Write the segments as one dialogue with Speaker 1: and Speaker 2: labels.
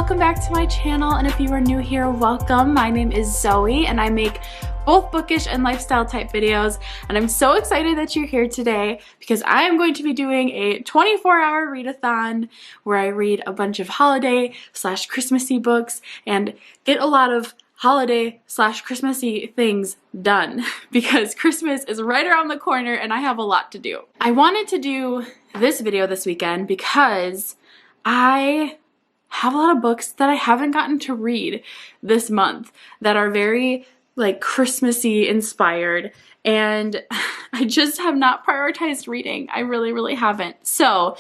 Speaker 1: welcome back to my channel, and if you are new here, welcome. My name is Zoe and I make both bookish and lifestyle type videos, and I'm so excited that you're here today because I am going to be doing a 24-hour readathon where I read a bunch of holiday / Christmassy books and get a lot of holiday / Christmassy things done because Christmas is right around the corner and I have a lot to do. I wanted to do this video this weekend because I have a lot of books that I haven't gotten to read this month that are very like Christmassy inspired, and I just have not prioritized reading. I really haven't. So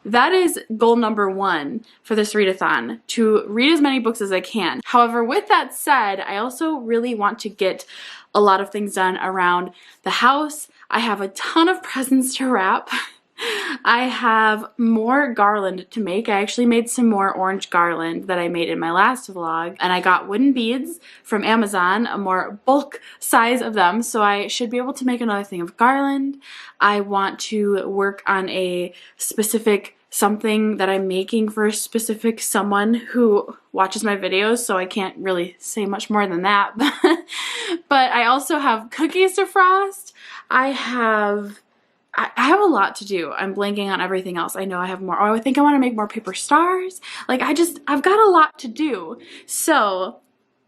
Speaker 1: that is goal number one for this readathon, to read as many books as I can. However, with that said, I also really want to get a lot of things done around the house. I have a ton of presents to wrap. I have more garland to make. I actually made some more orange garland that I made in my last vlog, and I got wooden beads from Amazon, a more bulk size of them, so I should be able to make another thing of garland. I want to work on a specific something that I'm making for a specific someone who watches my videos, so I can't really say much more than that. But I also have cookies to frost. I have a lot to do. I'm blanking on everything else. I know I have more. Oh, I think I want to make more paper stars. Like I've got a lot to do. So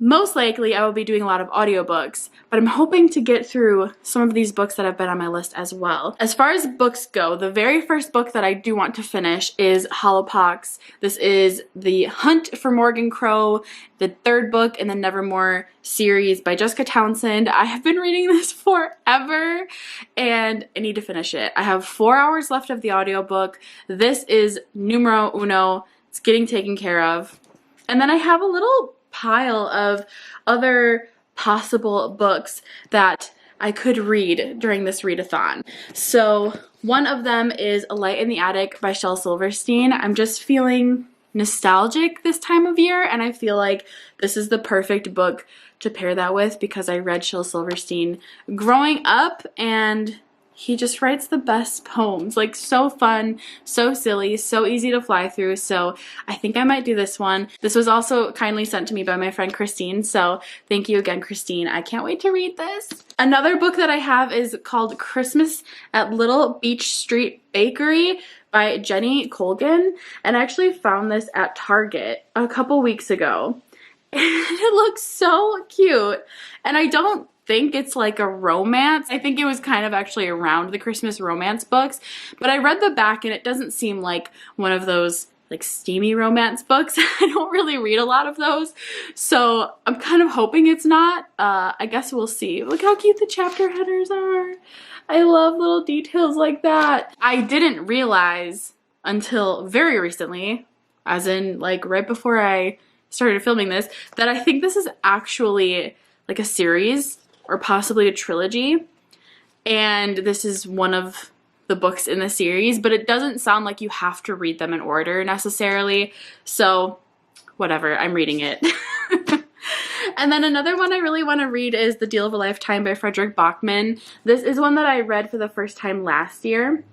Speaker 1: most likely I will be doing a lot of audiobooks, but I'm hoping to get through some of these books that have been on my list as well. As far as books go, the very first book that I do want to finish is Hollowpox. This is The Hunt for Morgan Crow, the third book in the Nevermore series by Jessica Townsend. I have been reading this forever and I need to finish it. I have 4 hours left of the audiobook. This is numero uno. It's getting taken care of. And then I have a little pile of other possible books that I could read during this readathon. So one of them is A Light in the Attic by Shel Silverstein. I'm just feeling nostalgic this time of year, and I feel like this is the perfect book to pair that with because I read Shel Silverstein growing up and he just writes the best poems. Like, so fun, so silly, so easy to fly through. So I think I might do this one. This was also kindly sent to me by my friend Christine. So thank you again, Christine. I can't wait to read this. Another book that I have is called Christmas at Little Beach Street Bakery by Jenny Colgan. And I actually found this at Target a couple weeks ago. And it looks so cute. And I don't think it's like a romance. I think it was kind of actually around the Christmas romance books, but I read the back and it doesn't seem like one of those like steamy romance books. I don't really read a lot of those, so I'm kind of hoping it's not. I guess we'll see. Look how cute the chapter headers are. I love little details like that. I didn't realize until very recently, as in like right before I started filming this, that I think this is actually like a series or possibly a trilogy, and this is one of the books in the series, but it doesn't sound like you have to read them in order necessarily, so whatever, I'm reading it. And then another one I really want to read is The Deal of a Lifetime by Frederick Bachman. This is one that I read for the first time last year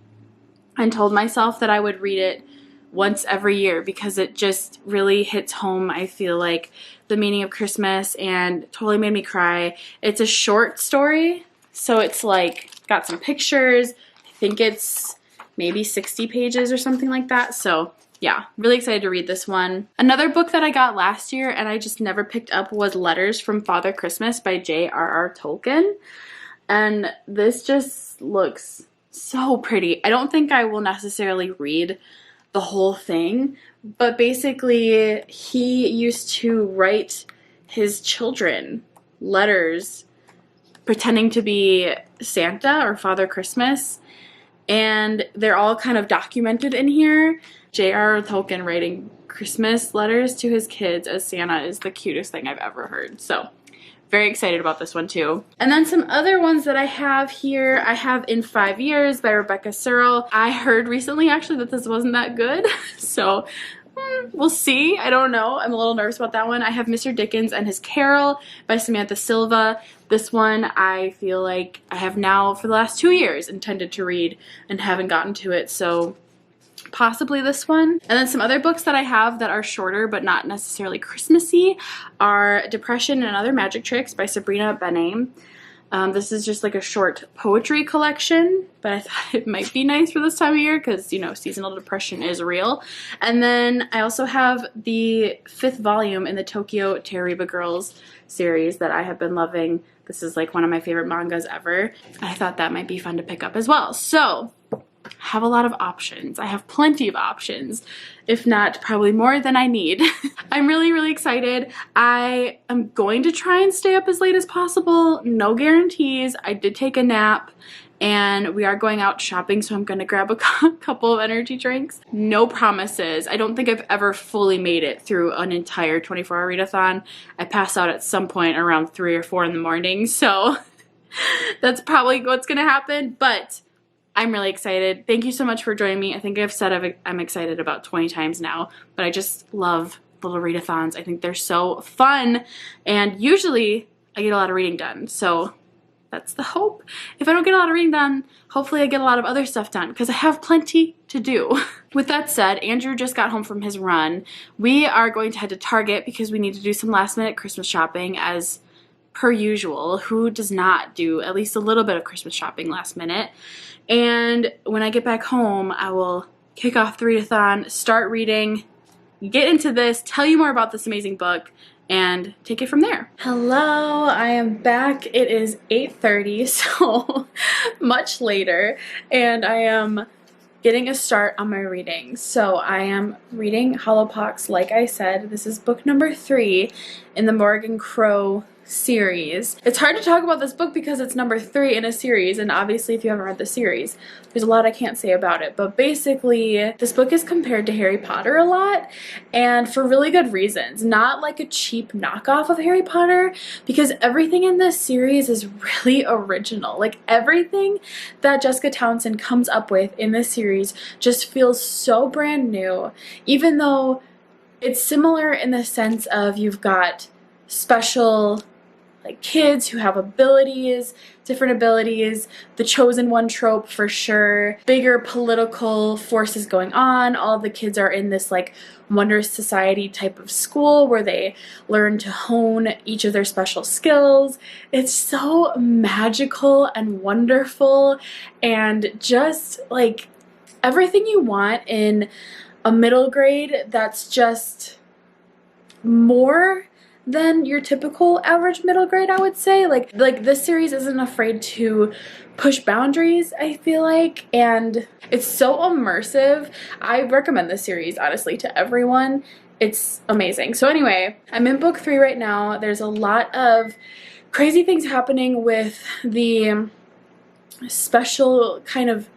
Speaker 1: and told myself that I would read it once every year because it just really hits home, I feel like, the meaning of Christmas, and totally made me cry. It's a short story, so it's like got some pictures. I think it's maybe 60 pages or something like that. So yeah, really excited to read this one. Another book that I got last year and I just never picked up was Letters from Father Christmas by J.R.R. Tolkien. And this just looks so pretty. I don't think I will necessarily read the whole thing, but basically he used to write his children letters pretending to be Santa or Father Christmas, and they're all kind of documented in here. J.R.R. Tolkien writing Christmas letters to his kids as Santa is the cutest thing I've ever heard. So very excited about this one too. And then some other ones that I have here. I have In 5 Years by Rebecca Searle. I heard recently actually that this wasn't that good. So we'll see. I don't know. I'm a little nervous about that one. I have Mr. Dickens and His Carol by Samantha Silva. This one I feel like I have now for the last 2 years intended to read and haven't gotten to it. So possibly this one. And then some other books that I have that are shorter but not necessarily Christmassy are Depression and Other Magic Tricks by Sabrina Benet. This is just like a short poetry collection, but I thought it might be nice for this time of year because, you know, seasonal depression is real. And then I also have the 5th volume in the Tokyo Terariba Girls series that I have been loving. This is like one of my favorite mangas ever. I thought that might be fun to pick up as well. So have a lot of options. I have plenty of options, if not probably more than I need. I'm really, really excited. I am going to try and stay up as late as possible. No guarantees. I did take a nap and we are going out shopping, so I'm going to grab a couple of energy drinks. No promises. I don't think I've ever fully made it through an entire 24-hour readathon. I pass out at some point around 3 or 4 in the morning, so that's probably what's going to happen, but I'm really excited. Thank you so much for joining me. I think I've said I'm excited about 20 times now, but I just love little readathons. I think they're so fun, and usually I get a lot of reading done, so that's the hope. If I don't get a lot of reading done, hopefully I get a lot of other stuff done because I have plenty to do. With that said, Andrew just got home from his run. We are going to head to Target because we need to do some last-minute Christmas shopping as per usual. Who does not do at least a little bit of Christmas shopping last minute? And when I get back home, I will kick off the readathon, start reading, get into this, tell you more about this amazing book, and take it from there. Hello, I am back. It is 8:30, so much later, and I am getting a start on my reading. So I am reading Hollowpox, like I said. This is book number 3 in the Morgan Crow series. It's hard to talk about this book because it's number 3 in a series, and obviously if you haven't read the series, there's a lot I can't say about it, but basically this book is compared to Harry Potter a lot, and for really good reasons. Not like a cheap knockoff of Harry Potter, because everything in this series is really original. Like everything that Jessica Townsend comes up with in this series just feels so brand new, even though it's similar in the sense of you've got special like kids who have abilities, different abilities, the chosen one trope for sure, bigger political forces going on. All of the kids are in this like wondrous society type of school where they learn to hone each of their special skills. It's so magical and wonderful and just like everything you want in a middle grade that's just more than your typical average middle grade, I would say. Like this series isn't afraid to push boundaries, I feel like, and it's so immersive. I recommend this series, honestly, to everyone. It's amazing. So anyway, I'm in book 3 right now. There's a lot of crazy things happening with the special kind of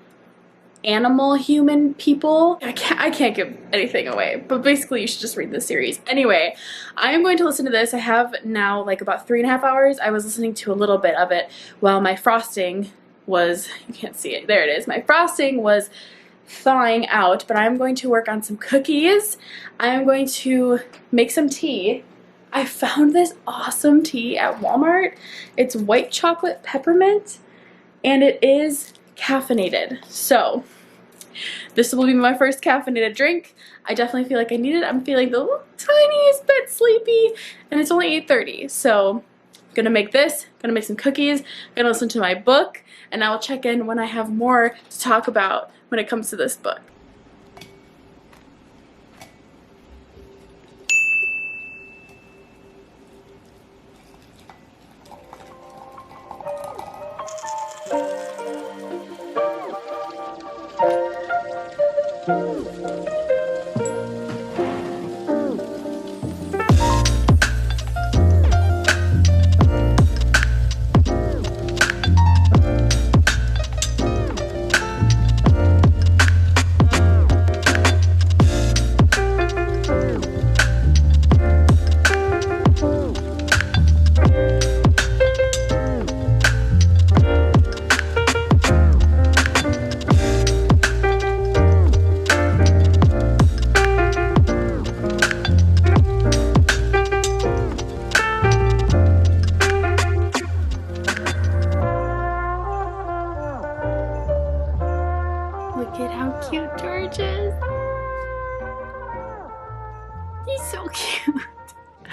Speaker 1: animal human people. I can't give anything away, but basically you should just read this series. Anyway, I am going to listen to this. I have now like about 3.5 hours. I was listening to a little bit of it while my frosting was, you can't see it, there it is. My frosting was thawing out, but I'm going to work on some cookies. I am going to make some tea. I found this awesome tea at Walmart. It's white chocolate peppermint, and it is caffeinated. So this will be my first caffeinated drink. I definitely feel like I need it. I'm feeling the little tiniest bit sleepy, and it's only 8:30. So I'm gonna make this, gonna make some cookies, gonna listen to my book, and I will check in when I have more to talk about when it comes to this book.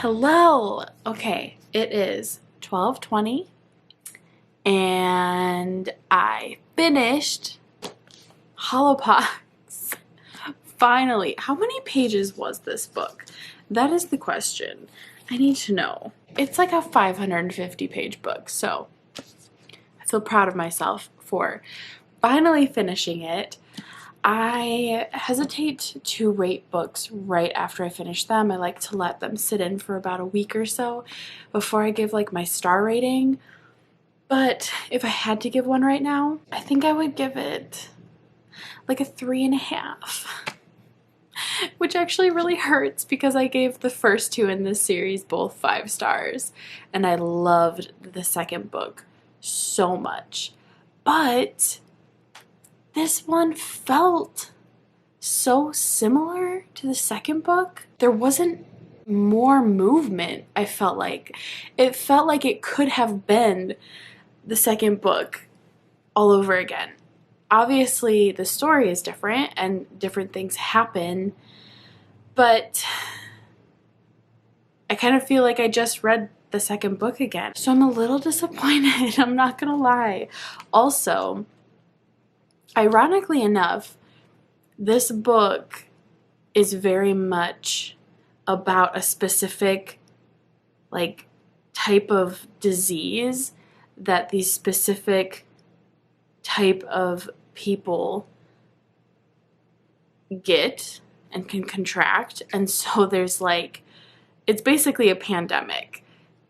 Speaker 1: Hello. Okay, it is 12:20 and I finished Hollowpox. Finally. How many pages was this book? That is the question. I need to know. It's like a 550 page book, so I feel proud of myself for finally finishing it. I hesitate to rate books right after I finish them. I like to let them sit in for about a week or so before I give like my star rating. But if I had to give one right now, I think I would give it like a 3.5. Which actually really hurts because I gave the first two in this series both 5 stars. And I loved the second book so much. But this one felt so similar to the second book. There wasn't more movement, I felt like. It felt like it could have been the second book all over again. Obviously, the story is different and different things happen, but I kind of feel like I just read the second book again. So I'm a little disappointed, I'm not gonna lie. Also, ironically enough, this book is very much about a specific like type of disease that these specific type of people get and can contract. And so there's like, it's basically a pandemic,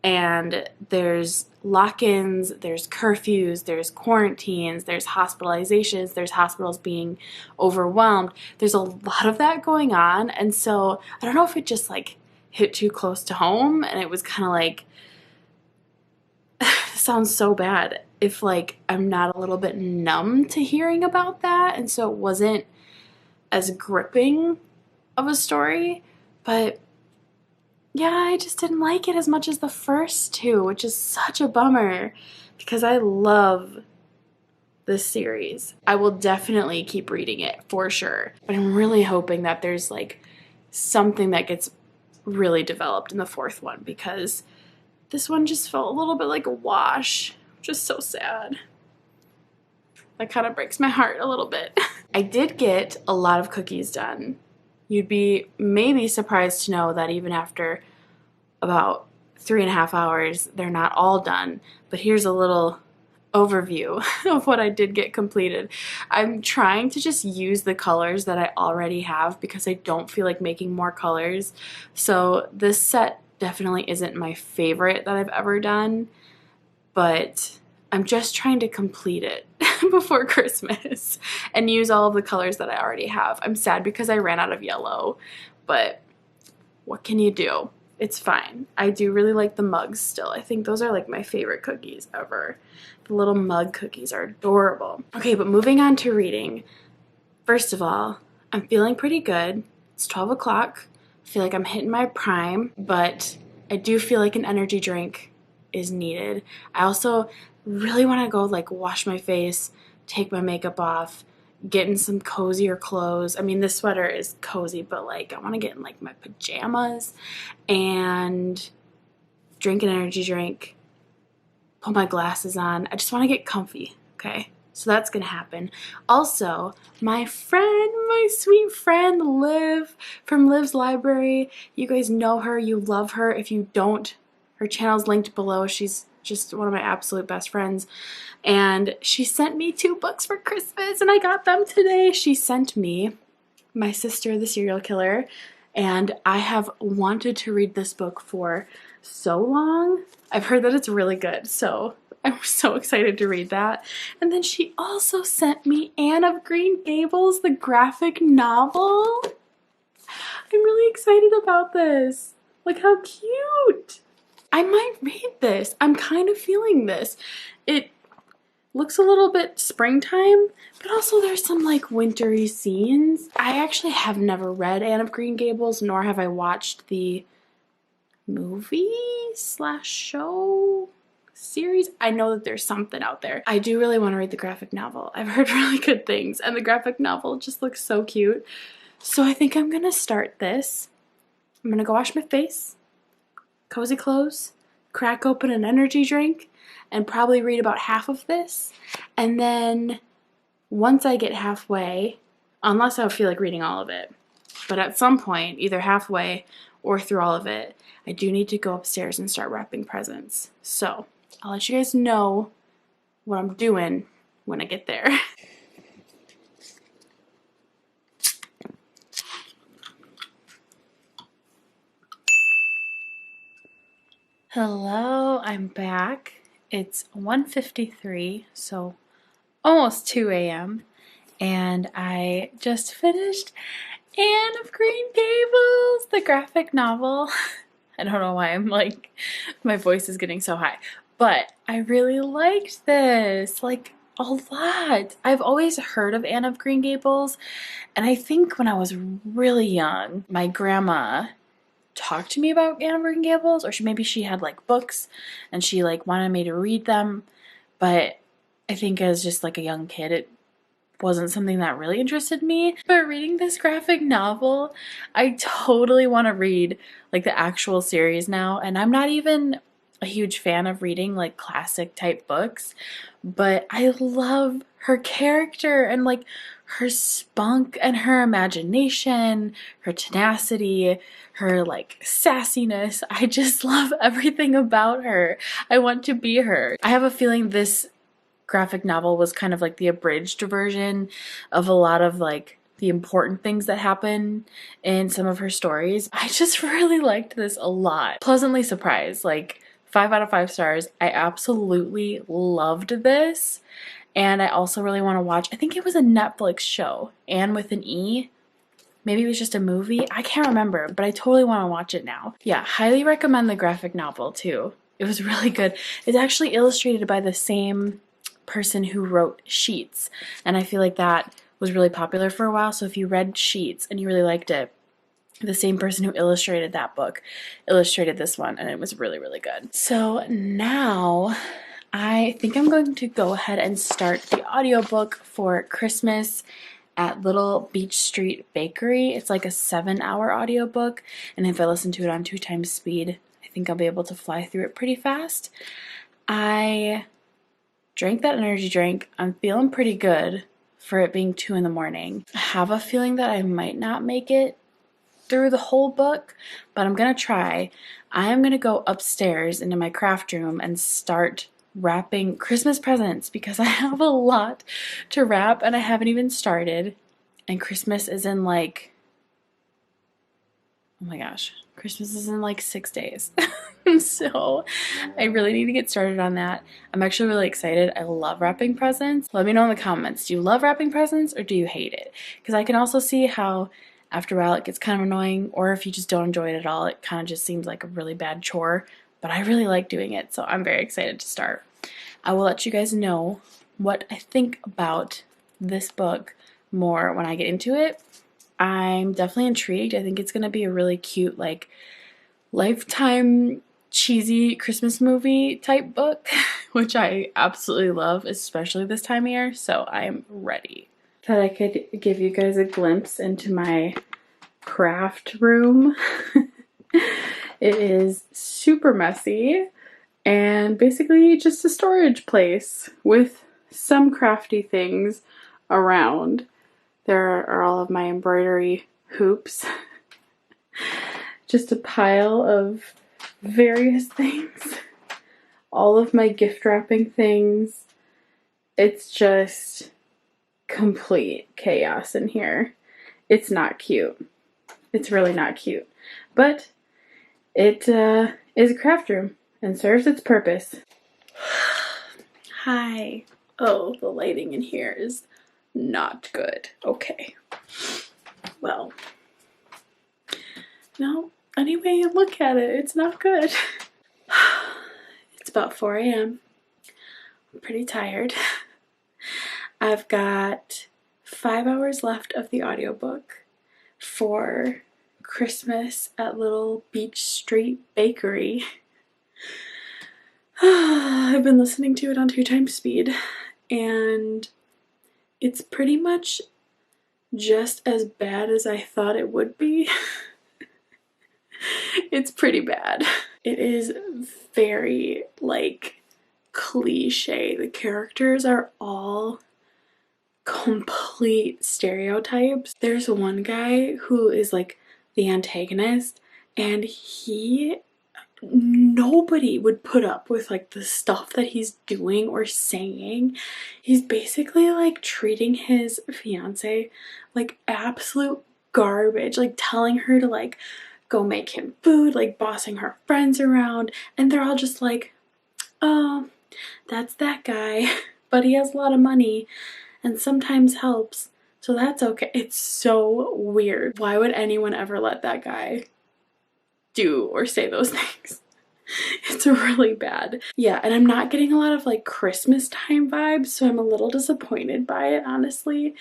Speaker 1: and there's lock-ins, there's curfews, there's quarantines, there's hospitalizations, there's hospitals being overwhelmed. There's a lot of that going on. And so I don't know if it just like hit too close to home, and it was kind of like, sounds so bad if like I'm not a little bit numb to hearing about that, and so it wasn't as gripping of a story. But yeah, I just didn't like it as much as the first two, which is such a bummer because I love this series. I will definitely keep reading it for sure, but I'm really hoping that there's like something that gets really developed in the fourth one, because this one just felt a little bit like a wash, which is so sad. That kind of breaks my heart a little bit. I did get a lot of cookies done. You'd be maybe surprised to know that even after about 3.5 hours, they're not all done. But here's a little overview of what I did get completed. I'm trying to just use the colors that I already have because I don't feel like making more colors. So this set definitely isn't my favorite that I've ever done, but I'm just trying to complete it before Christmas and use all of the colors that I already have. I'm sad because I ran out of yellow, but what can you do? It's fine. I do really like the mugs still. I think those are like my favorite cookies ever. The little mug cookies are adorable. Okay, but moving on to reading. First of all, I'm feeling pretty good. It's 12 o'clock. I feel like I'm hitting my prime, but I do feel like an energy drink is needed. I also really want to go like wash my face, take my makeup off, get in some cozier clothes. I mean, this sweater is cozy, but like I want to get in like my pajamas and drink an energy drink, put my glasses on. I just want to get comfy, okay? So that's gonna happen. Also, my friend, my sweet friend Liv from Liv's Library, you guys know her, you love her. If you don't, her channel's linked below. She's just one of my absolute best friends, and she sent me 2 books for Christmas, and I got them today. She sent me My Sister the Serial Killer, and I have wanted to read this book for so long. I've heard that it's really good, so I'm so excited to read that. And then she also sent me Anne of Green Gables, the graphic novel. I'm really excited about this. Look how cute. I might read this. I'm kind of feeling this. It looks a little bit springtime, but also there's some like wintry scenes. I actually have never read Anne of Green Gables, nor have I watched the movie/show series. I know that there's something out there. I do really want to read the graphic novel. I've heard really good things, and the graphic novel just looks so cute. So I think I'm gonna start this. I'm gonna go wash my face, cozy clothes, crack open an energy drink, and probably read about half of this. And then once I get halfway, unless I feel like reading all of it, but at some point, either halfway or through all of it, I do need to go upstairs and start wrapping presents. So I'll let you guys know what I'm doing when I get there. Hello, I'm back. It's 1:53, so almost 2 a.m. and I just finished Anne of Green Gables, the graphic novel. I don't know why I'm like, my voice is getting so high, but I really liked this, like, a lot. I've always heard of Anne of Green Gables, and I think when I was really young, my grandma talked to me about Anne of Green Gables, or maybe she had like books and she like wanted me to read them, but I think as just like a young kid, it wasn't something that really interested me. But reading this graphic novel, I totally want to read like the actual series now. And I'm not even a huge fan of reading like classic type books, but I love her character and like her spunk and her imagination, her tenacity, her like sassiness. I just love everything about her. I want to be her. I have a feeling this graphic novel was kind of like the abridged version of a lot of like the important things that happen in some of her stories. I just really liked this a lot. Pleasantly surprised, like 5 out of 5 stars. I absolutely loved this. And I also really want to watch, I think it was a Netflix show, Anne with an E. Maybe it was just a movie. I can't remember, but I totally want to watch it now. Yeah, highly recommend the graphic novel too. It was really good. It's actually illustrated by the same person who wrote Sheets, and I feel like that was really popular for a while. So if you read Sheets and you really liked it, the same person who illustrated that book illustrated this one, and it was really, really good. So now I think I'm going to go ahead and start the audiobook for Christmas at Little Beach Street Bakery. It's like a 7-hour audiobook, and if I listen to it on 2 times speed, I think I'll be able to fly through it pretty fast. I drank that energy drink. I'm feeling pretty good for it being 2 in the morning. I have a feeling that I might not make it through the whole book, but I'm gonna try. I am gonna go upstairs into my craft room and start wrapping Christmas presents because I have a lot to wrap and I haven't even started. And Christmas is in like, oh my gosh, Christmas is in like 6 days. So I really need to get started on that. I'm actually really excited. I love wrapping presents. Let me know in the comments, do you love wrapping presents or do you hate it? Because I can also see how after a while it gets kind of annoying, or if you just don't enjoy it at all, it kind of just seems like a really bad chore. But I really like doing it, so I'm very excited to start. I will let you guys know what I think about this book more when I get into it. I'm definitely intrigued. I think it's going to be a really cute, like, Lifetime cheesy Christmas movie type book, which I absolutely love, especially this time of year, so I'm ready. Thought I could give you guys a glimpse into my craft room. It is super messy and basically just a storage place with some crafty things around. There are all of my embroidery hoops. Just a pile of various things. All of my gift wrapping things. It's just complete chaos in here. It's not cute. It's really not cute. But it is a craft room and serves its purpose. Hi. Oh, the lighting in here is not good. Okay. Well, no, any way you look at it, it's not good. It's about 4 a.m. I'm pretty tired. I've got 5 hours left of the audiobook for Christmas at Little Beach Street Bakery. I've been listening to it on 2 times speed, and it's pretty much just as bad as I thought it would be. It's pretty bad. It is very, like, cliche. The characters are all complete stereotypes. There's one guy who is like the antagonist, and nobody would put up with like the stuff that he's doing or saying. He's basically like treating his fiance like absolute garbage, like telling her to like go make him food, like bossing her friends around, and they're all just like, oh, that's that guy, but he has a lot of money and sometimes helps, so that's okay. It's so weird. Why would anyone ever let that guy do or say those things? It's really bad. Yeah, and I'm not getting a lot of like Christmas time vibes, so I'm a little disappointed by it, honestly.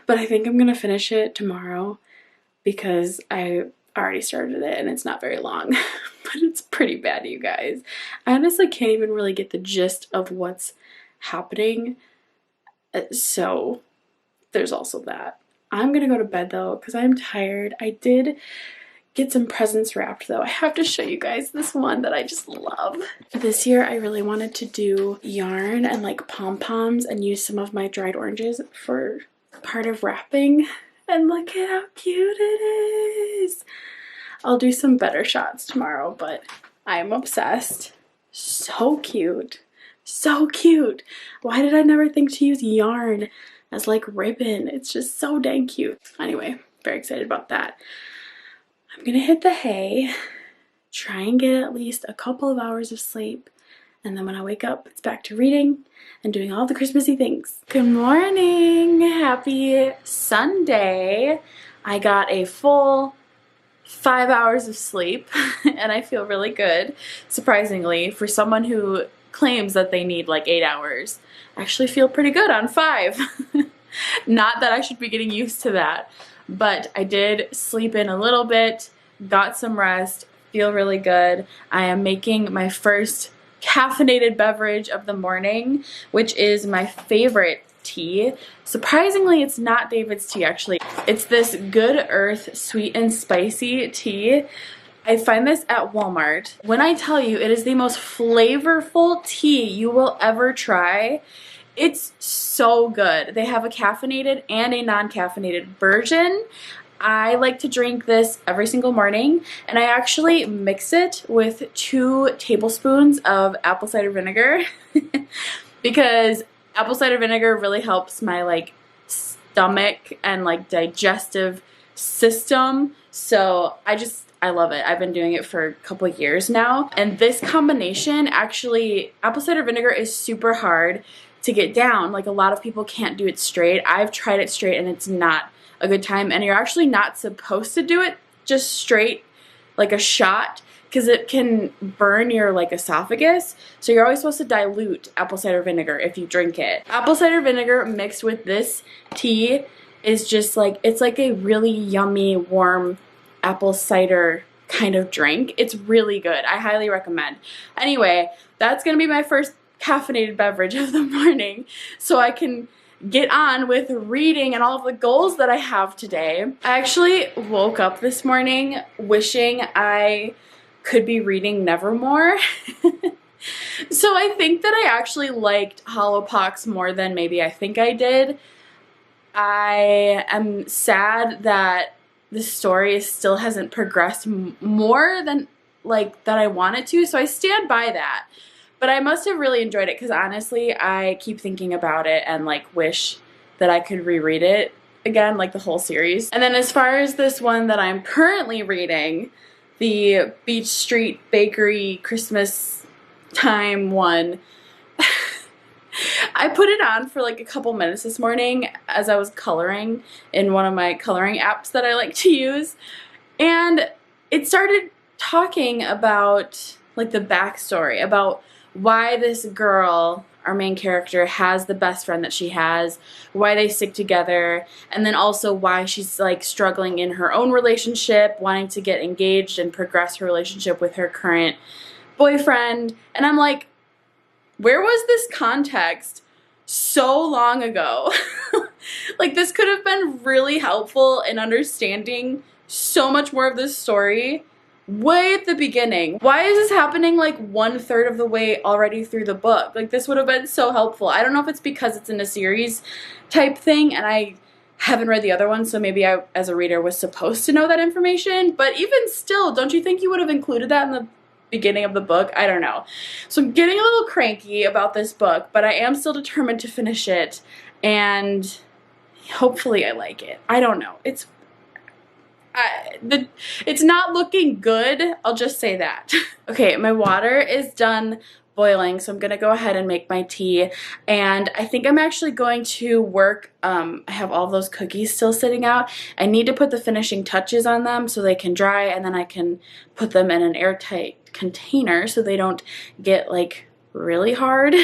Speaker 1: But I think I'm gonna finish it tomorrow because I already started it and it's not very long. But it's pretty bad, you guys. I honestly can't even really get the gist of what's happening. So there's also that. I'm gonna go to bed though because I'm tired. I did get some presents wrapped though. I have to show you guys this one that I just love. This year I really wanted to do yarn and like pom-poms and use some of my dried oranges for part of wrapping. And look at how cute it is. I'll do some better shots tomorrow, but I'm obsessed. So cute. So cute. Why did I never think to use yarn as like ribbon? It's just so dang cute. Anyway, very excited about that. I'm gonna hit the hay, try and get at least a couple of hours of sleep, and then when I wake up, it's back to reading and doing all the Christmassy things. Good morning! Happy Sunday! I got a full 5 hours of sleep and I feel really good, surprisingly, for someone who claims that they need like 8 hours. I actually feel pretty good on 5. Not that I should be getting used to that, but I did sleep in a little bit, got some rest, feel really good. I am making my first caffeinated beverage of the morning, which is my favorite tea. Surprisingly, it's not David's tea actually. It's this Good Earth sweet and spicy tea. I find this at Walmart. When I tell you it is the most flavorful tea you will ever try, it's so good. They have a caffeinated and a non-caffeinated version. I like to drink this every single morning, and I actually mix it with 2 tablespoons of apple cider vinegar because apple cider vinegar really helps my like stomach and like digestive system. So I love it. I've been doing it for a couple of years now. And this combination, actually, apple cider vinegar is super hard to get down. Like a lot of people can't do it straight. I've tried it straight and it's not a good time. And you're actually not supposed to do it just straight, like a shot, because it can burn your like esophagus. So you're always supposed to dilute apple cider vinegar if you drink it. Apple cider vinegar mixed with this tea is just like, it's like a really yummy, warm apple cider kind of drink. It's really good. I highly recommend. Anyway, that's gonna be my first caffeinated beverage of the morning so I can get on with reading and all of the goals that I have today. I actually woke up this morning wishing I could be reading Nevermore. So I think that I actually liked Hollowpox more than maybe I think I did. I am sad that the story still hasn't progressed more than like that I want it to, so I stand by that. But I must have really enjoyed it because honestly, I keep thinking about it and like wish that I could reread it again, like the whole series. And then as far as this one that I'm currently reading, the Beach Street Bakery Christmas time one, I put it on for like a couple minutes this morning as I was coloring in one of my coloring apps that I like to use, and it started talking about like the backstory about why this girl, our main character, has the best friend that she has, why they stick together, and then also why she's like struggling in her own relationship, wanting to get engaged and progress her relationship with her current boyfriend. And I'm like, where was this context so long ago? Like, this could have been really helpful in understanding so much more of this story way at the beginning. Why is this happening like 1/3 of the way already through the book? Like, this would have been so helpful. I don't know if it's because it's in a series type thing and I haven't read the other one, so maybe I, as a reader, was supposed to know that information, but even still, don't you think you would have included that in the beginning of the book? I don't know. So I'm getting a little cranky about this book, but I am still determined to finish it, and hopefully I like it. I don't know. It's not looking good, I'll just say that. Okay, my water is done boiling, so I'm gonna go ahead and make my tea, and I think I'm actually going to work. I have all those cookies still sitting out. I need to put the finishing touches on them so they can dry, and then I can put them in an airtight container so they don't get like really hard.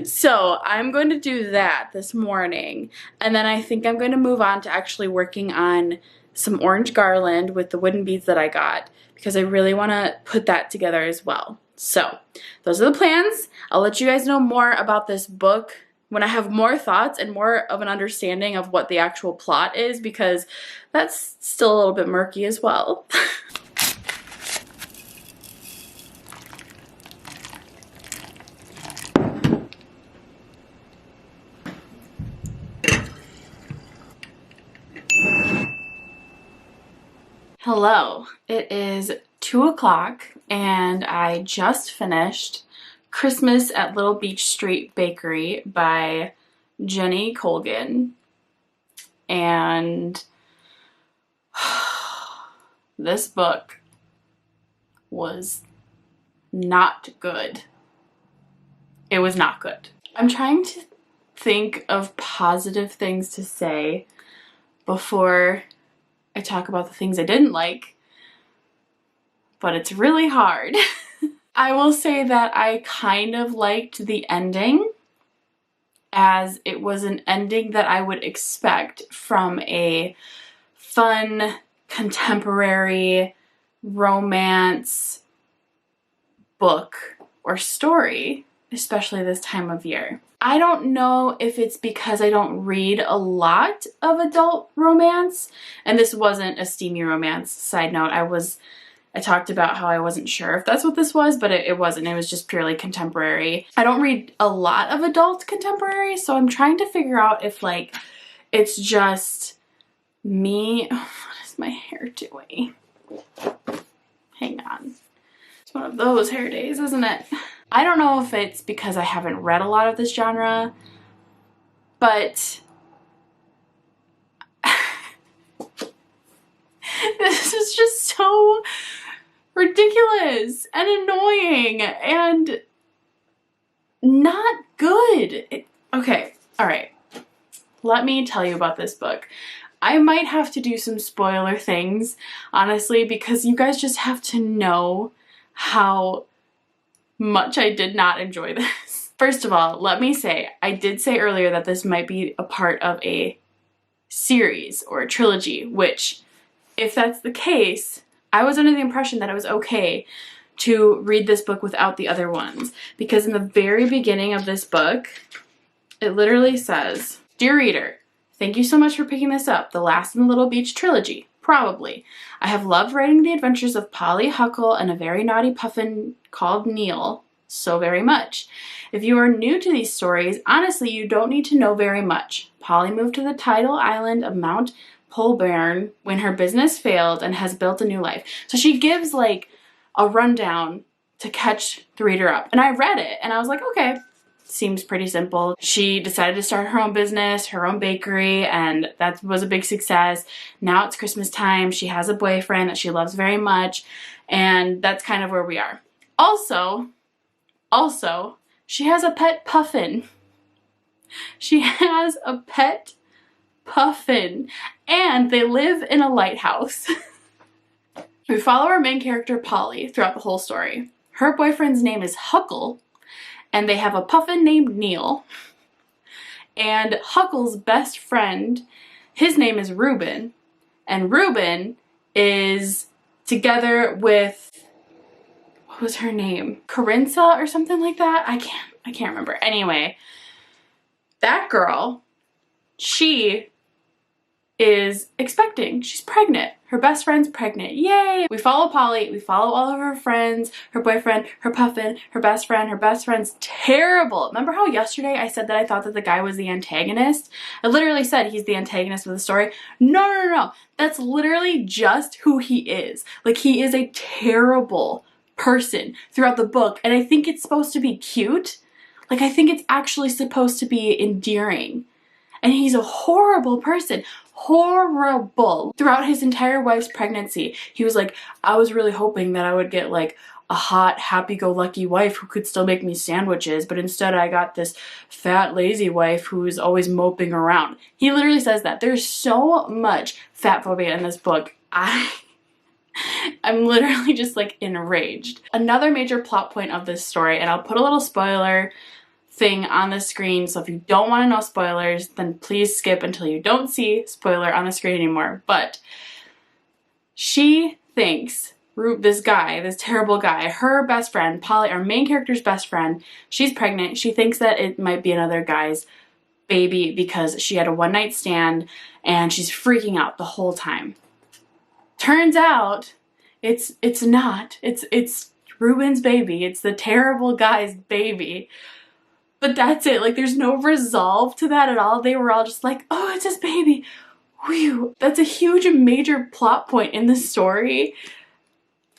Speaker 1: So I'm going to do that this morning, and then I think I'm going to move on to actually working on some orange garland with the wooden beads that I got, because I really want to put that together as well. So those are the plans. I'll let you guys know more about this book when I have more thoughts and more of an understanding of what the actual plot is, because that's still a little bit murky as well. Hello, it is 2 o'clock and I just finished Christmas at Little Beach Street Bakery by Jenny Colgan, and this book was not good. It was not good. I'm trying to think of positive things to say before I talk about the things I didn't like, but it's really hard. I will say that I kind of liked the ending, as it was an ending that I would expect from a fun, contemporary romance book or story, especially this time of year. I don't know if it's because I don't read a lot of adult romance, and this wasn't a steamy romance. Side note, I talked about how I wasn't sure if that's what this was, but it wasn't. It was just purely contemporary. I don't read a lot of adult contemporary, so I'm trying to figure out if like it's just me. Oh, what is my hair doing? Hang on. It's one of those hair days, isn't it? I don't know if it's because I haven't read a lot of this genre, but this is just so ridiculous and annoying and not good. Okay, all right. Let me tell you about this book. I might have to do some spoiler things, honestly, because you guys just have to know how much I did not enjoy this. First of all, let me say, I did say earlier that this might be a part of a series or a trilogy, which, if that's the case, I was under the impression that it was okay to read this book without the other ones, because in the very beginning of this book, it literally says, "Dear reader, thank you so much for picking this up, the last in the Little Beach trilogy. Probably. I have loved writing the adventures of Polly Huckle and a very naughty puffin called Neil so very much. If you are new to these stories, honestly, you don't need to know very much. Polly moved to the tidal island of Mount Polburn when her business failed and has built a new life." So she gives like a rundown to catch the reader up. And I read it and I was like, okay, seems pretty simple. She decided to start her own business, her own bakery, and that was a big success. Now it's Christmas time. She has a boyfriend that she loves very much, and that's kind of where we are. Also, she has a pet puffin. She has a pet puffin, and they live in a lighthouse. We follow our main character, Polly, throughout the whole story. Her boyfriend's name is Huckle, and they have a puffin named Neil. And Huckle's best friend, his name is Reuben, and Reuben is together with, what was her name? Corinza or something like that? I can't remember. Anyway, that girl, she is expecting. She's pregnant. Her best friend's pregnant. Yay! We follow Polly. We follow all of her friends, her boyfriend, her puffin, her best friend. Her best friend's terrible. Remember how yesterday I said that I thought that the guy was the antagonist? I literally said he's the antagonist of the story. No, no, no, no. That's literally just who he is. Like, he is a terrible person throughout the book, and I think it's supposed to be cute. Like, I think it's actually supposed to be endearing. And he's a horrible person. Horrible. Throughout his entire wife's pregnancy, he was like, I was really hoping that I would get like a hot, happy-go-lucky wife who could still make me sandwiches, but instead I got this fat, lazy wife who is always moping around. He literally says that. There's so much fat phobia in this book. I'm literally just like enraged. Another major plot point of this story, and I'll put a little spoiler thing on the screen, so if you don't want to know spoilers, then please skip until you don't see spoiler on the screen anymore. But she thinks this guy, this terrible guy, her best friend, Polly, our main character's best friend, she's pregnant. She thinks that it might be another guy's baby because she had a one-night stand, and she's freaking out the whole time. Turns out it's not. It's Ruben's baby. It's the terrible guy's baby. But that's it. Like, there's no resolve to that at all. They were all just like, oh, it's his baby. Whew. That's a huge and major plot point in the story.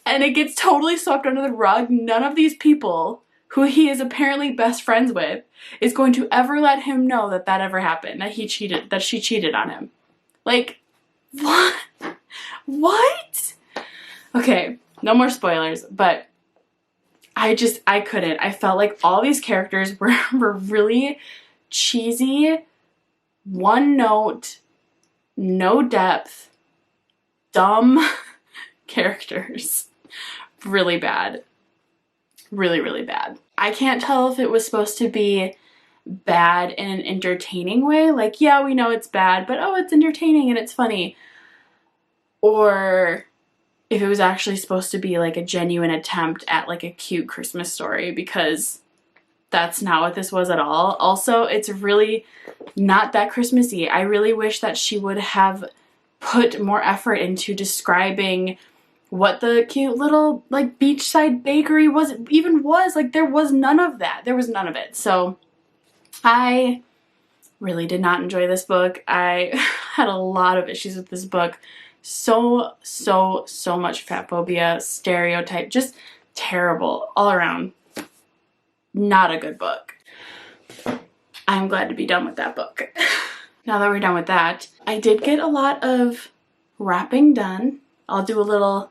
Speaker 1: And it gets totally swept under the rug. None of these people who he is apparently best friends with is going to ever let him know that that ever happened, that he cheated, that she cheated on him. Like, what? What? Okay, no more spoilers, but I couldn't. I felt like all these characters were really cheesy, one note, no depth, dumb characters. Really bad. Really, really bad. I can't tell if it was supposed to be bad in an entertaining way. Like, yeah, we know it's bad, but oh, it's entertaining and it's funny. Or if it was actually supposed to be like a genuine attempt at like a cute Christmas story, because that's not what this was at all. Also, it's really not that Christmassy. I really wish that she would have put more effort into describing what the cute little like beachside bakery was. Like, there was none of that. There was none of it. So I really did not enjoy this book. I had a lot of issues with this book. So much fat phobia, stereotype, just terrible all around. Not a good book. I'm glad to be done with that book. Now that we're done with that, I did get a lot of wrapping done. I'll do a little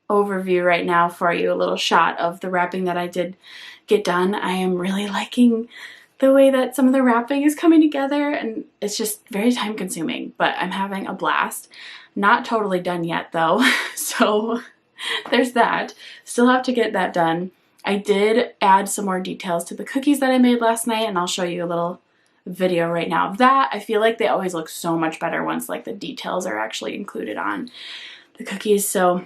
Speaker 1: overview right now for you, a little shot of the wrapping that I did get done. I am really liking the way that some of the wrapping is coming together, and it's just very time consuming, but I'm having a blast. Not totally done yet though, so there's that. Still have to get that done. I did add some more details to the cookies that I made last night, and I'll show you a little video right now of that. I feel like they always look so much better once like the details are actually included on the cookies. So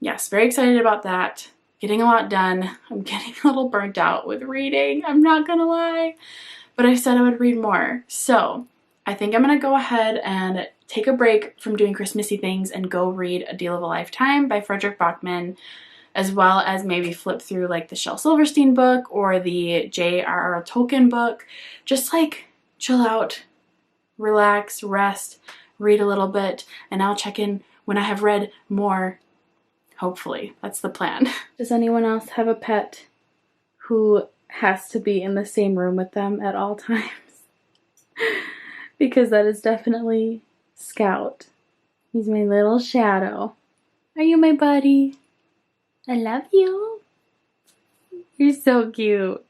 Speaker 1: yes, very excited about that. Getting a lot done. I'm getting a little burnt out with reading, I'm not gonna lie, but I said I would read more. So I think I'm gonna go ahead and take a break from doing Christmassy things and go read A Deal of a Lifetime by Frederick Bachman, as well as maybe flip through like the Shel Silverstein book or the J.R.R. Tolkien book. Just like chill out, relax, rest, read a little bit, and I'll check in when I have read more. Hopefully, that's the plan. Does anyone else have a pet who has to be in the same room with them at all times? Because that is definitely Scout. He's my little shadow. Are you my buddy? I love you. You're so cute.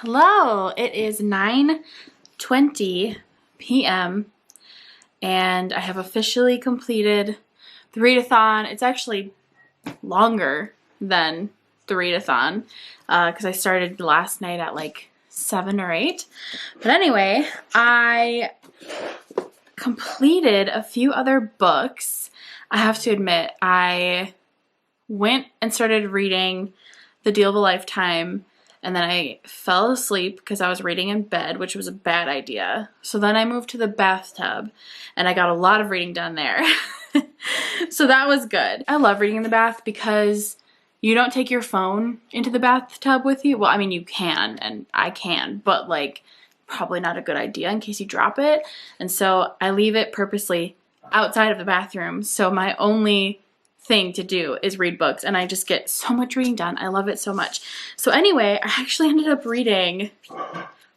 Speaker 1: Hello, it is 9:20 p.m. and I have officially completed the readathon. It's actually longer than the readathon because I started last night at like 7 or 8. But anyway, I completed a few other books. I have to admit, I went and started reading The Deal of a Lifetime, and then I fell asleep because I was reading in bed, which was a bad idea. So then I moved to the bathtub, and I got a lot of reading done there. So that was good. I love reading in the bath because you don't take your phone into the bathtub with you. Well, I mean, you can, and I can, but like probably not a good idea in case you drop it. And so I leave it purposely outside of the bathroom. So my only thing to do is read books, and I just get so much reading done. I love it so much. So anyway, I actually ended up reading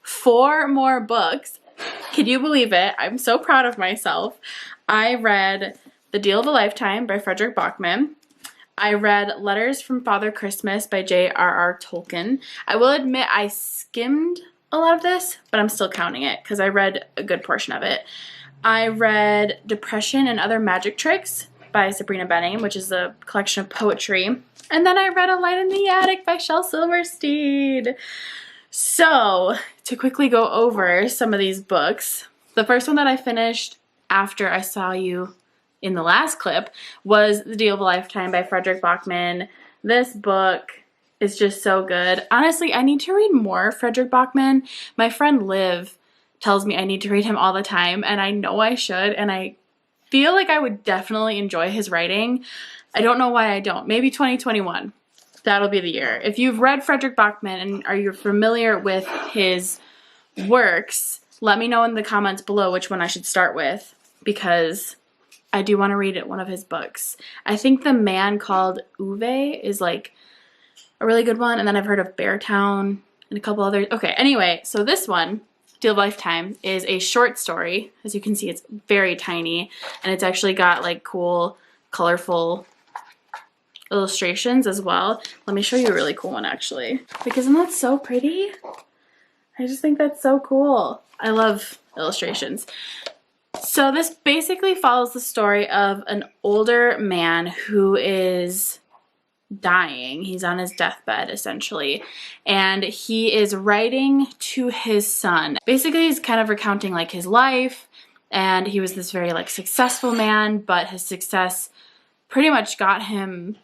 Speaker 1: 4 more books. Can you believe it? I'm so proud of myself. I read The Deal of a Lifetime by Frederick Bachman. I read Letters from Father Christmas by J.R.R. Tolkien. I will admit I skimmed a lot of this, but I'm still counting it because I read a good portion of it. I read Depression and Other Magic Tricks by Sabrina Benning, which is a collection of poetry. And then I read A Light in the Attic by Shel Silverstein. So, to quickly go over some of these books, the first one that I finished after I saw you in the last clip was The Deal of a Lifetime by Frederick Bachman. This book is just so good. Honestly, I need to read more Frederick Bachman. My friend Liv tells me I need to read him all the time, and I know I should, and I feel like I would definitely enjoy his writing. I don't know why I don't. Maybe 2021. That'll be the year. If you've read Frederick Bachman and are you familiar with his works, let me know in the comments below which one I should start with, because I do want to read one of his books. I think The Man Called Uwe is like a really good one, and then I've heard of Beartown and a couple others. Okay, anyway, so this one, Deal of a Lifetime, is a short story. As you can see, it's very tiny, and it's actually got like cool, colorful illustrations as well. Let me show you a really cool one actually. Like, isn't that so pretty? I just think that's so cool. I love illustrations. So this basically follows the story of an older man who is dying. He's on his deathbed essentially, and he is writing to his son. Basically, he's kind of recounting like his life, and he was this very like successful man, but his success pretty much got him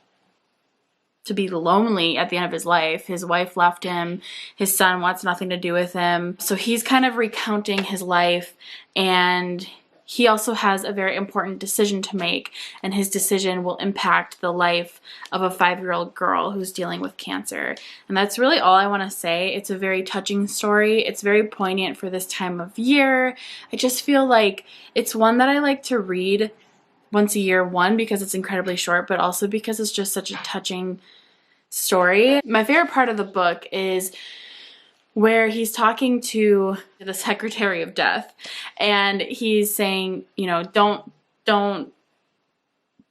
Speaker 1: to be lonely at the end of his life. His wife left him. His son wants nothing to do with him. So he's kind of recounting his life, and he also has a very important decision to make, and his decision will impact the life of a 5-year-old girl who's dealing with cancer. And that's really all I want to say. It's a very touching story. It's very poignant for this time of year. I just feel like it's one that I like to read once a year, one, because it's incredibly short, but also because it's just such a touching story. My favorite part of the book is where he's talking to the Secretary of Death, and he's saying, you know, don't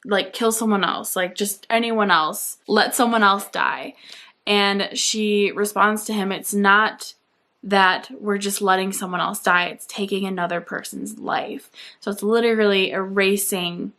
Speaker 1: like kill someone else, like just anyone else, let someone else die. And she responds to him, it's not that we're just letting someone else die, it's taking another person's life. So it's literally erasing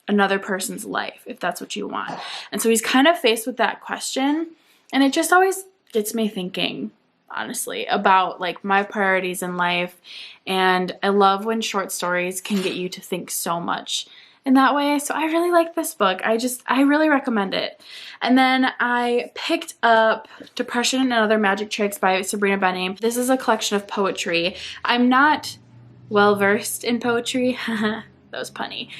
Speaker 1: another person's life, if that's what you want. And so he's kind of faced with that question, and it just always gets me thinking, honestly, about like my priorities in life. And I love when short stories can get you to think so much in that way. So I really like this book. I really recommend it. And then I picked up Depression and Other Magic Tricks by Sabrina Benning. This is a collection of poetry. I'm not well versed in poetry. That was punny.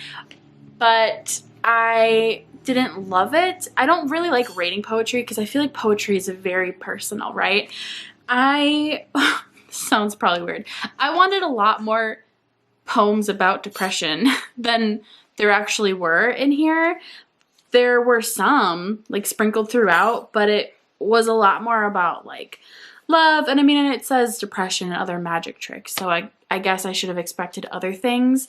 Speaker 1: But I didn't love it. I don't really like rating poetry because I feel like poetry is very personal, right? Sounds probably weird. I wanted a lot more poems about depression than there actually were in here. There were some like sprinkled throughout, but it was a lot more about like love. And I mean, and it says depression and other magic tricks. So I guess I should have expected other things,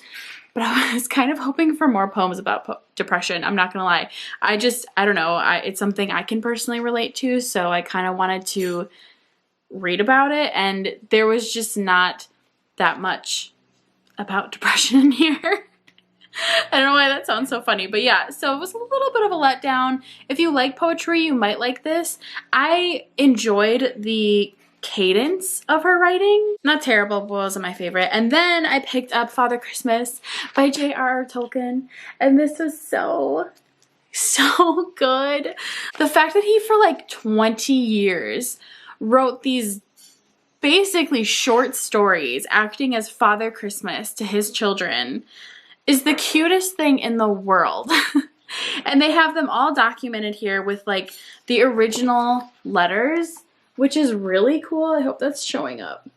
Speaker 1: but I was kind of hoping for more poems about depression. I'm not gonna lie. I don't know. It's something I can personally relate to. So I kind of wanted to read about it, and there was just not that much about depression in here. I don't know why that sounds so funny, but yeah, so it was a little bit of a letdown. If you like poetry, you might like this. I enjoyed the cadence of her writing. Not terrible, but wasn't my favorite. And then I picked up Father Christmas by J.R.R. Tolkien, and this was so good. The fact that he for like 20 years wrote these basically short stories acting as Father Christmas to his children is the cutest thing in the world. And they have them all documented here with like the original letters, which is really cool. I hope that's showing up.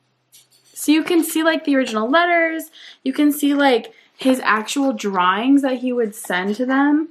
Speaker 1: So you can see like the original letters. You can see like his actual drawings that he would send to them.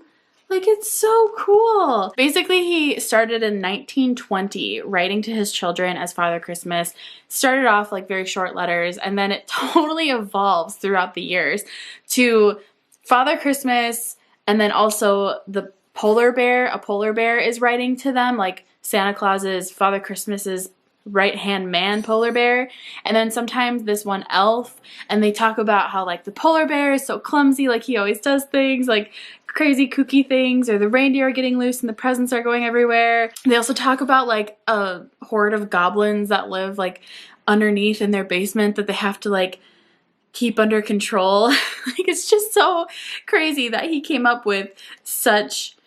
Speaker 1: Like, it's so cool. Basically, he started in 1920 writing to his children as Father Christmas. Started off like very short letters, and then it totally evolves throughout the years to Father Christmas, and then also the polar bear. A polar bear is writing to them, like Santa Claus's Father Christmas's right-hand man polar bear, and then sometimes this one elf, and they talk about how like the polar bear is so clumsy, like he always does things like crazy kooky things, or the reindeer are getting loose and the presents are going everywhere. They also talk about like a horde of goblins that live like underneath in their basement that they have to like keep under control. Like, it's just so crazy that he came up with such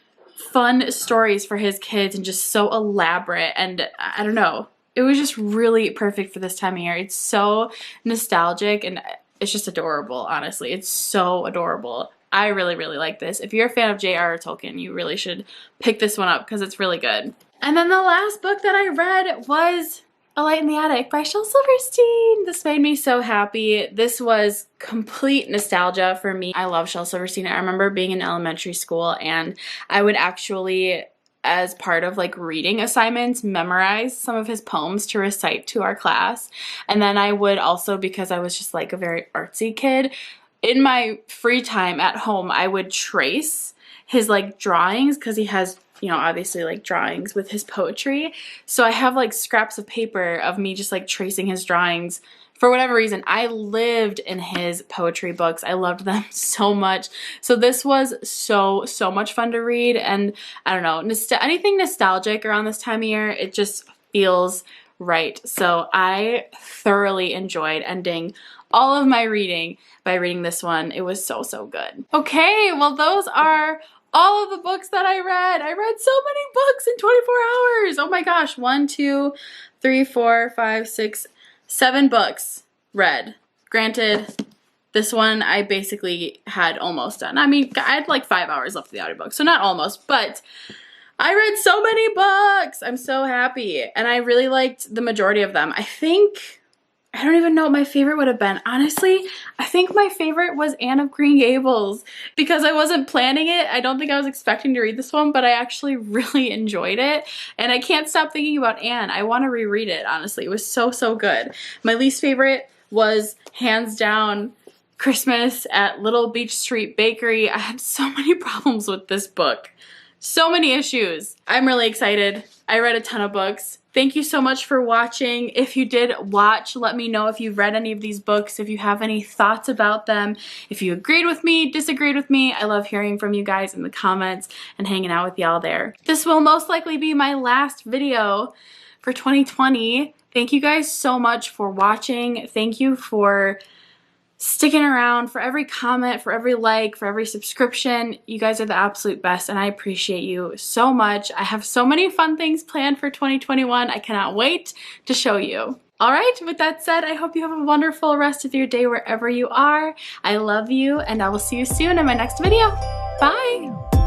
Speaker 1: fun stories for his kids and just so elaborate, and I don't know. It was just really perfect for this time of year. It's so nostalgic and it's just adorable, honestly. It's so adorable. I really, really like this. If you're a fan of J.R.R. Tolkien, you really should pick this one up because it's really good. And then the last book that I read was A Light in the Attic by Shel Silverstein. This made me so happy. This was complete nostalgia for me. I love Shel Silverstein. I remember being in elementary school and I would actually, as part of like reading assignments, memorize some of his poems to recite to our class. And then I would also, because I was just like a very artsy kid, in my free time at home, I would trace his like drawings, because he has, you know, obviously like drawings with his poetry. So I have like scraps of paper of me just like tracing his drawings. For whatever reason, I lived in his poetry books. I loved them so much. So this was so much fun to read. And I don't know, anything nostalgic around this time of year, it just feels right. So I thoroughly enjoyed ending all of my reading by reading this one. It was so good. Okay, well, those are all of the books that I read. I read so many books in 24 hours. Oh my gosh, 1, 2, 3, 4, 5, 6, 7 books read. Granted, this one I basically had almost done. I mean, I had like 5 hours left of the audiobook, so not almost, but I read so many books. I'm so happy, and I really liked the majority of them. I don't even know what my favorite would have been. Honestly, I think my favorite was Anne of Green Gables, because I wasn't planning it. I don't think I was expecting to read this one, but I actually really enjoyed it. And I can't stop thinking about Anne. I want to reread it, honestly. It was so good. My least favorite was hands down Christmas at Little Beach Street Bakery. I had so many problems with this book. So many issues. I'm really excited. I read a ton of books. Thank you so much for watching. If you did watch, let me know if you've read any of these books, if you have any thoughts about them, if you agreed with me, disagreed with me. I love hearing from you guys in the comments and hanging out with y'all there. This will most likely be my last video for 2020. Thank you guys so much for watching. Thank you for sticking around, for every comment, for every like, for every subscription. You guys are the absolute best, and I appreciate you so much. I have so many fun things planned for 2021. I cannot wait to show you. All right, with that said, I hope you have a wonderful rest of your day wherever you are. I love you, and I will see you soon in my next video. Bye!